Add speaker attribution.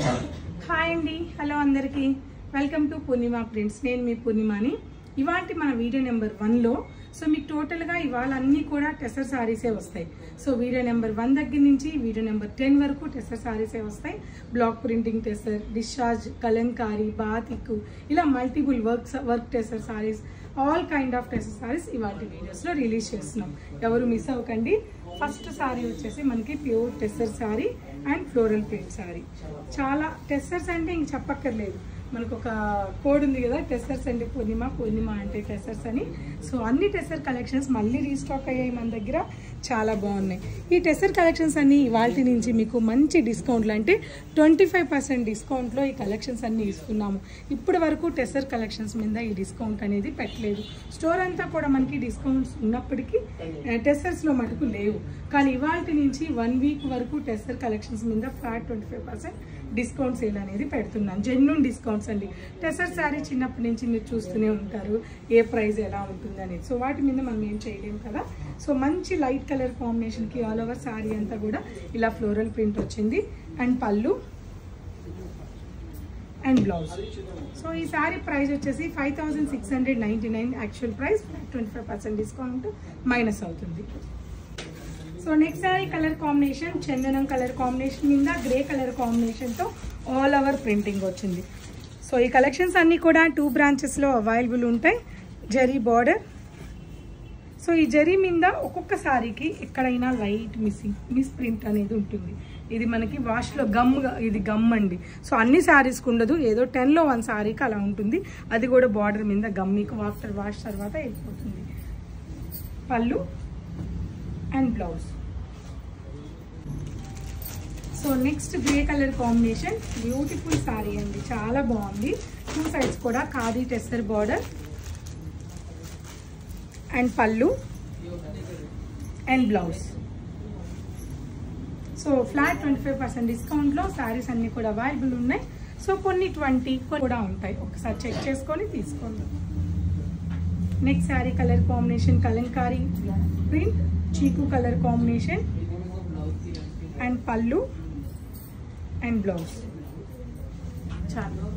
Speaker 1: Hi అండి, hello అందరికీ, welcome to Purnima prints. నేను మీ పూర్ణిమని. ఇవాళ మన వీడియో నెంబర్ 1లో మీకు టోటల్గా ఇవాళ అన్నీ కూడా టెసర్ సారీసే వస్తాయి. వీడియో నెంబర్ 1 దగ్గర నుంచి వీడియో నెంబర్ 10 వరకు టెసర్ సారీసే వస్తాయి. Block printing tussar, discharge, kalamkari, batik, ఇలా multiple work tussar sarees, all kind of tussar sarees ఇవాళ వీడియోస్లో రిలీజ్ చేస్తున్నాం. ఎవరు మిస్ అవ్వకండి. ఫస్ట్ సారీ వచ్చేసి మనకి pure tussar sorry and floral print sorry. చాలా టెసర్స్ అంటే ఇంక చెప్పక్కర్లేదు, మనకు ఒక కోడ్ ఉంది కదా, టెసర్స్ అంటే పూర్ణిమ, పూర్ణిమ అంటే టెసర్స్ అని. అన్ని టెసర్ కలెక్షన్స్ మళ్ళీ రీస్టాక్ అయ్యాయి మన దగ్గర, చాలా బాగున్నాయి. ఈ టెసర్ కలెక్షన్స్ అన్ని ఇవాల్టి నుంచి మీకు మంచి డిస్కౌంట్లు, అంటే 25% డిస్కౌంట్లో ఈ కలెక్షన్స్ అన్ని ఇస్తున్నాము. ఇప్పటి వరకు టెసర్ కలెక్షన్స్ మీద ఈ డిస్కౌంట్ అనేది పెట్టలేదు. స్టోర్ అంతా కూడా మనకి డిస్కౌంట్స్ ఉన్నప్పటికీ టెసర్స్లో మటుకు లేవు. కానీ ఇవాల్టి నుంచి 1 వీక్ వరకు టెసర్ కలెక్షన్స్ మీద ఫ్లాట్ 25% డిస్కౌంట్ సేల్ అనేది పెడుతున్నాను. జెన్యూన్ డిస్కౌంట్స్ అండి. టెసర్ శారీ చిన్నప్పటి నుంచి మీరు చూస్తూనే ఉంటారు ఏ ప్రైస్ ఎలా ఉంటుంది అనేది. వాటి మీద మనం ఏం చేయలేము కదా. మంచి లైట్ కలర్ కాంబినేషన్కి ఆల్ ఓవర్ శారీ అంతా కూడా ఇలా ఫ్లోరల్ ప్రింట్ వచ్చింది. And pallu and blouse. ఈ శారీ ప్రైస్ వచ్చేసి 5699. యాక్చువల్ ప్రైస్ 25% డిస్కౌంట్ మైనస్ అవుతుంది. నెక్స్ట్ శారీ కలర్ కాంబినేషన్ చందనం కలర్ కాంబినేషన్ మీద గ్రే కలర్ కాంబినేషన్తో ఆల్ ఓవర్ ప్రింటింగ్ వచ్చింది. ఈ కలెక్షన్స్ అన్నీ కూడా 2 బ్రాంచెస్లో అవైలబుల్ ఉంటాయి. జరీ బార్డర్. ఈ జరీ మీద ఒక్కొక్క శారీకి ఎక్కడైనా లైట్ మిస్ ప్రింట్ అనేది ఉంటుంది. ఇది మనకి వాష్లో ఇది గమ్ అండి. అన్ని శారీస్కి ఉండదు, ఏదో 10లో 1 శారీకి అలా ఉంటుంది. అది కూడా బార్డర్ మీద గమ్ మీకు ఆఫ్టర్ వాష్ తర్వాత వెళ్ళిపోతుంది. పళ్ళు and blouse. Next grey colour combination, beautiful sari అండి, చాలా బాగుంది. 2 సైడ్స్ కూడా khadi tussar border and pallu and blouse. Flat 25% డిస్కౌంట్లో శారీస్ అన్నీ కూడా అవైలబుల్ ఉన్నాయి. కొన్ని 20 కూడా ఉంటాయి, ఒకసారి చెక్ చేసుకొని తీసుకోండి. Next saree colour combination Kalamkari print, చీకు colour combination and pallu and blouse. చాలా